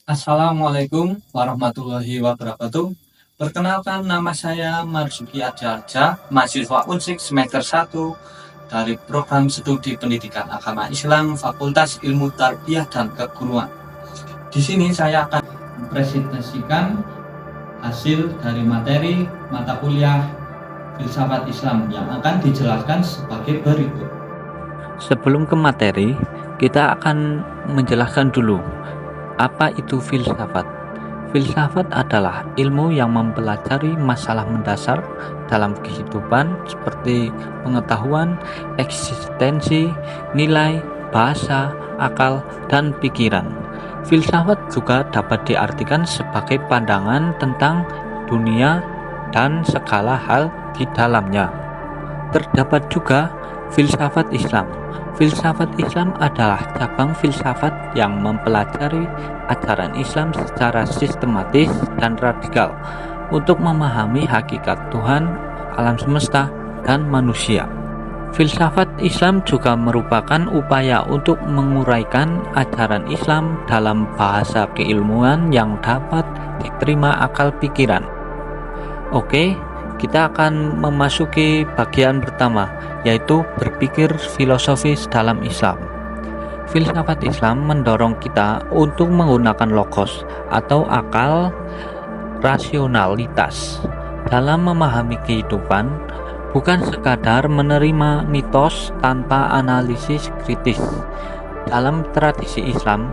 Assalamualaikum warahmatullahi wabarakatuh. Perkenalkan, nama saya Marzuki Adja, mahasiswa Unsik semester 1 dari program studi pendidikan agama Islam Fakultas Ilmu Tarbiyah dan Keguruan. Di sini saya akan mempresentasikan hasil dari materi mata kuliah Filsafat Islam yang akan dijelaskan sebagai berikut. Sebelum ke materi, kita akan menjelaskan dulu apa itu filsafat. Filsafat adalah ilmu yang mempelajari masalah mendasar dalam kehidupan seperti pengetahuan, eksistensi, nilai, bahasa, akal, dan pikiran. Filsafat juga dapat diartikan sebagai pandangan tentang dunia dan segala hal di dalamnya. Terdapat juga filsafat Islam. Filsafat Islam adalah cabang filsafat yang mempelajari ajaran Islam secara sistematis dan radikal untuk memahami hakikat Tuhan, alam semesta, dan manusia. Filsafat Islam juga merupakan upaya untuk menguraikan ajaran Islam dalam bahasa keilmuan yang dapat diterima akal pikiran. Oke, kita akan memasuki bagian pertama, yaitu berpikir filosofis dalam Islam. Filsafat Islam mendorong kita untuk menggunakan logos atau akal rasionalitas dalam memahami kehidupan, bukan sekadar menerima mitos tanpa analisis kritis. Dalam tradisi Islam,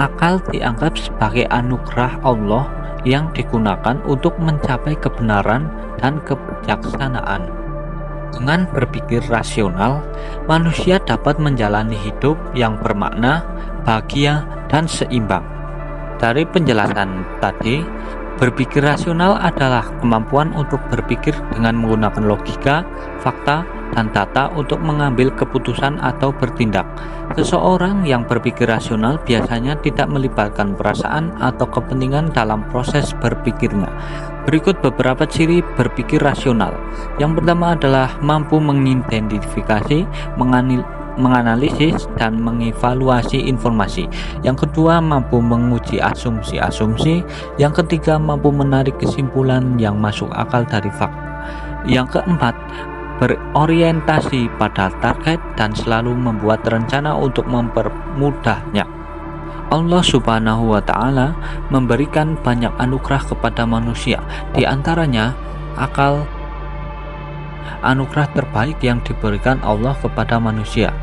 akal dianggap sebagai anugerah Allah yang digunakan untuk mencapai kebenaran dan kebijaksanaan. Dengan berpikir rasional, manusia dapat menjalani hidup yang bermakna, bahagia, dan seimbang. Dari penjelasan tadi, berpikir rasional adalah kemampuan untuk berpikir dengan menggunakan logika, fakta, dan data untuk mengambil keputusan atau bertindak. Seseorang yang berpikir rasional biasanya tidak melibatkan perasaan atau kepentingan dalam proses berpikirnya. Berikut beberapa ciri berpikir rasional. Yang pertama adalah mampu mengidentifikasi, menganalisis, dan mengevaluasi informasi. Yang kedua, mampu menguji asumsi-asumsi. Yang ketiga, mampu menarik kesimpulan yang masuk akal dari fakta. Yang keempat, berorientasi pada target dan selalu membuat rencana untuk mempermudahnya. Allah Subhanahu wa Ta'ala memberikan banyak anugerah kepada manusia, di antaranya akal. Anugerah terbaik yang diberikan Allah kepada manusia,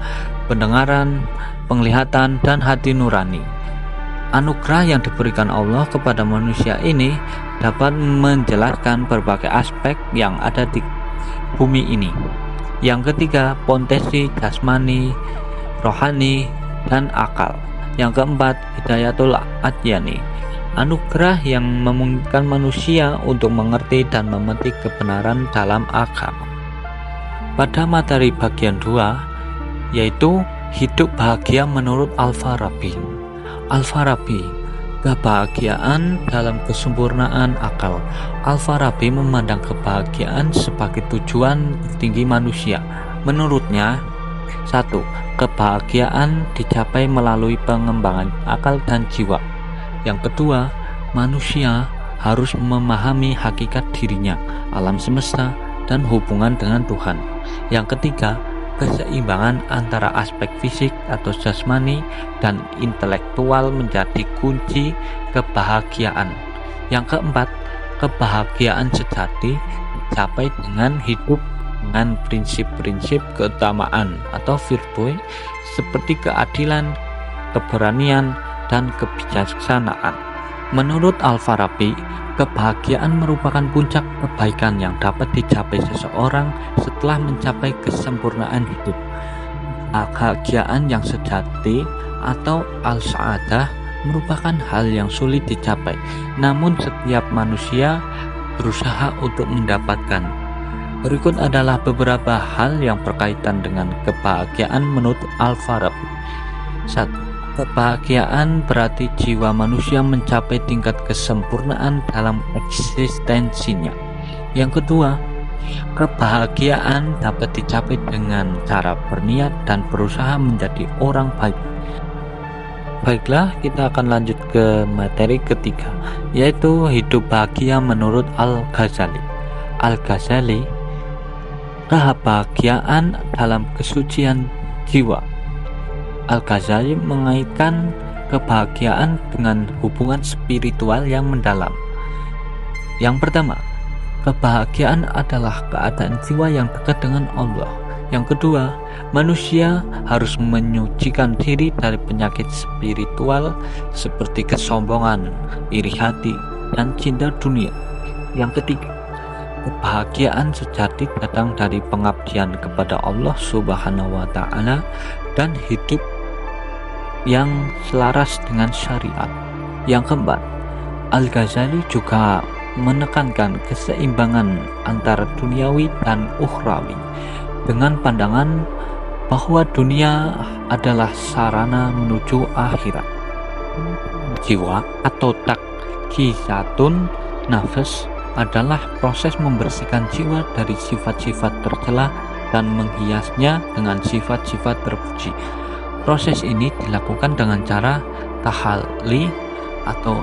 pendengaran, penglihatan, dan hati nurani. Anugerah yang diberikan Allah kepada manusia ini dapat menjelaskan berbagai aspek yang ada di bumi ini. Yang ketiga, potensi jasmani, rohani, dan akal. Yang keempat, hidayatul adyani, anugerah yang memungkinkan manusia untuk mengerti dan memetik kebenaran dalam agama. Pada materi bagian 2, yaitu hidup bahagia menurut Al-Farabi. Al-Farabi, kebahagiaan dalam kesempurnaan akal. Al-Farabi memandang kebahagiaan sebagai tujuan tertinggi manusia. Menurutnya, 1. Kebahagiaan dicapai melalui pengembangan akal dan jiwa. Yang kedua, manusia harus memahami hakikat dirinya, alam semesta, dan hubungan dengan Tuhan. Yang ketiga, keseimbangan antara aspek fisik atau jasmani dan intelektual menjadi kunci kebahagiaan. Yang keempat, kebahagiaan sejati dicapai dengan hidup dengan prinsip-prinsip keutamaan atau virtue seperti keadilan, keberanian, dan kebijaksanaan. Menurut Al-Farabi, kebahagiaan merupakan puncak kebaikan yang dapat dicapai seseorang setelah mencapai kesempurnaan hidup. Kebahagiaan yang sejati atau al-sa'adah merupakan hal yang sulit dicapai, namun setiap manusia berusaha untuk mendapatkan. Berikut adalah beberapa hal yang berkaitan dengan kebahagiaan menurut Al-Farabi. 1. Kebahagiaan berarti jiwa manusia mencapai tingkat kesempurnaan dalam eksistensinya. Yang kedua, kebahagiaan dapat dicapai dengan cara berniat dan berusaha menjadi orang baik. Baiklah, kita akan lanjut ke materi ketiga, yaitu hidup bahagia menurut Al-Ghazali. Al-Ghazali, kebahagiaan dalam kesucian jiwa. Al-Ghazali mengaitkan kebahagiaan dengan hubungan spiritual yang mendalam. Yang pertama, kebahagiaan adalah keadaan jiwa yang dekat dengan Allah. Yang kedua, manusia harus menyucikan diri dari penyakit spiritual seperti kesombongan, iri hati, dan cinta dunia. Yang ketiga, kebahagiaan sejati datang dari pengabdian kepada Allah Subhanahu wa Ta'ala dan hidup yang selaras dengan syariat. Yang keempat, Al-Ghazali juga menekankan keseimbangan antara duniawi dan ukhrawi dengan pandangan bahwa dunia adalah sarana menuju akhirat. Jiwa atau takjizatun nafas adalah proses membersihkan jiwa dari sifat-sifat tercela dan menghiasnya dengan sifat-sifat terpuji. Proses ini dilakukan dengan cara tahalli atau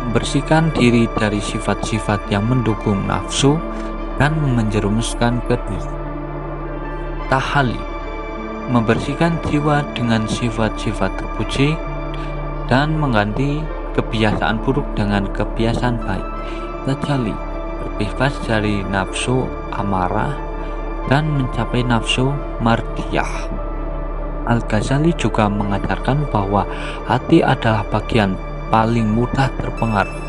membersihkan diri dari sifat-sifat yang mendukung nafsu dan menjerumuskan ke dosa. Tahalli membersihkan jiwa dengan sifat-sifat terpuji dan mengganti kebiasaan buruk dengan kebiasaan baik. Tajalli berbebas dari nafsu amarah dan mencapai nafsu mardiyah. Al-Ghazali juga mengajarkan bahwa hati adalah bagian paling mudah terpengaruh.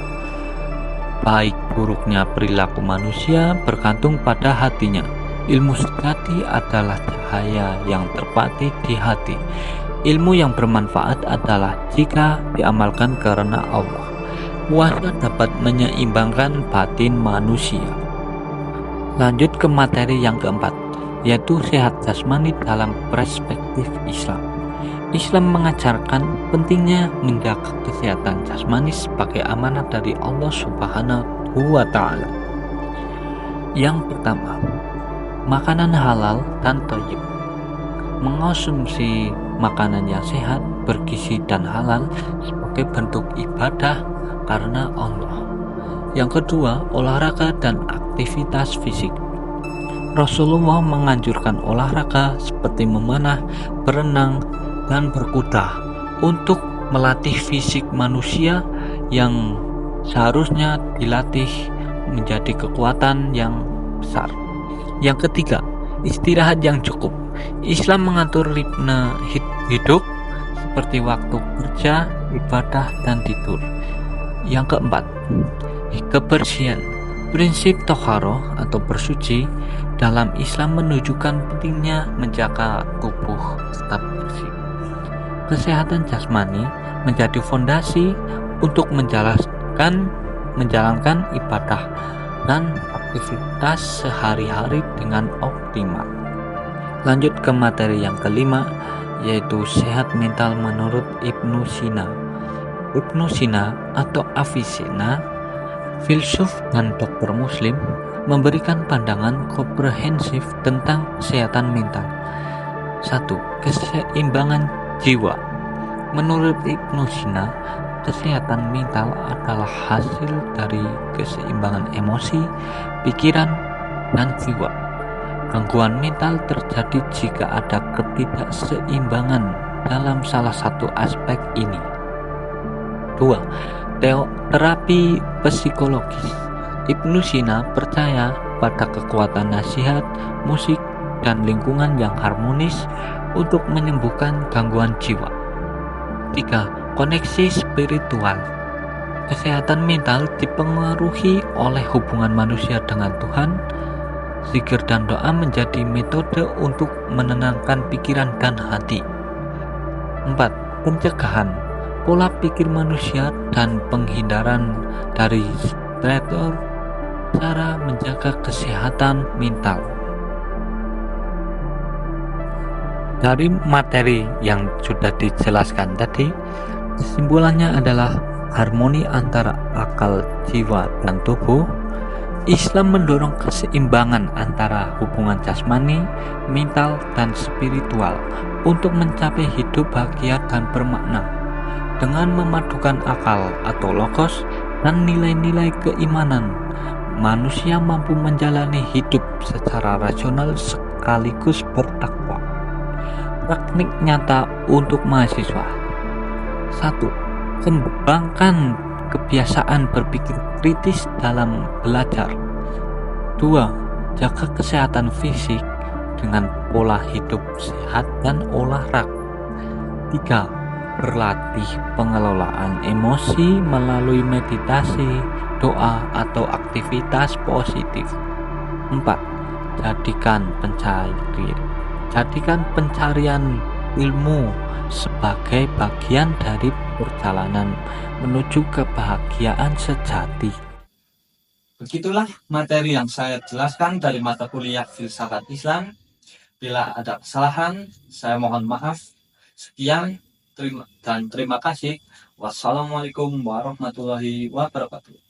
Baik buruknya perilaku manusia bergantung pada hatinya. Ilmu sejati adalah cahaya yang terpatri di hati. Ilmu yang bermanfaat adalah jika diamalkan karena Allah. Puasa dapat menyeimbangkan batin manusia. Lanjut ke materi yang keempat, yaitu sehat jasmani dalam perspektif Islam. Islam mengajarkan pentingnya menjaga kesehatan jasmani sebagai amanat dari Allah Subhanahu wa Ta'ala. Yang pertama, makanan halal dan thayyib. Mengonsumsi makanan yang sehat, bergizi dan halal sebagai bentuk ibadah karena Allah. Yang kedua, olahraga dan aktivitas fisik. Rasulullah menganjurkan olahraga seperti memanah, berenang, dan berkuda untuk melatih fisik manusia yang seharusnya dilatih menjadi kekuatan yang besar. Yang ketiga, istirahat yang cukup. Islam mengatur ritme hidup seperti waktu kerja, ibadah, dan tidur. Yang keempat, kebersihan. Prinsip toharoh atau bersuci dalam Islam menunjukkan pentingnya menjaga tubuh tetap bersih. Kesehatan jasmani menjadi fondasi untuk menjalankan ibadah dan aktivitas sehari-hari dengan optimal. Lanjut ke materi yang kelima, yaitu sehat mental menurut Ibnu Sina. Ibnu Sina atau Avicenna, filsuf dan dokter muslim, memberikan pandangan komprehensif tentang kesehatan mental. 1. Keseimbangan jiwa. Menurut Ibnu Sina, kesehatan mental adalah hasil dari keseimbangan emosi, pikiran, dan jiwa. Gangguan mental terjadi jika ada ketidakseimbangan dalam salah satu aspek ini. 2. Terapi psikologis. Ibnu Sina percaya pada kekuatan nasihat, musik, dan lingkungan yang harmonis untuk menyembuhkan gangguan jiwa. 3. Koneksi spiritual. Kesehatan mental dipengaruhi oleh hubungan manusia dengan Tuhan. Zikir dan doa menjadi metode untuk menenangkan pikiran dan hati. 4. Pencegahan. Pola pikir manusia dan penghindaran dari stresor, cara menjaga kesehatan mental. Dari materi yang sudah dijelaskan tadi, kesimpulannya adalah harmoni antara akal, jiwa, dan tubuh. Islam mendorong keseimbangan antara hubungan jasmani, mental, dan spiritual untuk mencapai hidup bahagia dan bermakna. Dengan memadukan akal atau logos dan nilai-nilai keimanan, manusia mampu menjalani hidup secara rasional sekaligus bertakwa. Teknik nyata untuk mahasiswa. 1. Kembangkan kebiasaan berpikir kritis dalam belajar. 2. Jaga kesehatan fisik dengan pola hidup sehat dan olahraga. 3. Berlatih pengelolaan emosi melalui meditasi, doa, atau aktivitas positif. 4. Jadikan pencarian ilmu sebagai bagian dari perjalanan menuju kebahagiaan sejati. Begitulah materi yang saya jelaskan dari mata kuliah Filsafat Islam. Bila ada kesalahan, saya mohon maaf. Sekian dan terima kasih. Wassalamualaikum warahmatullahi wabarakatuh.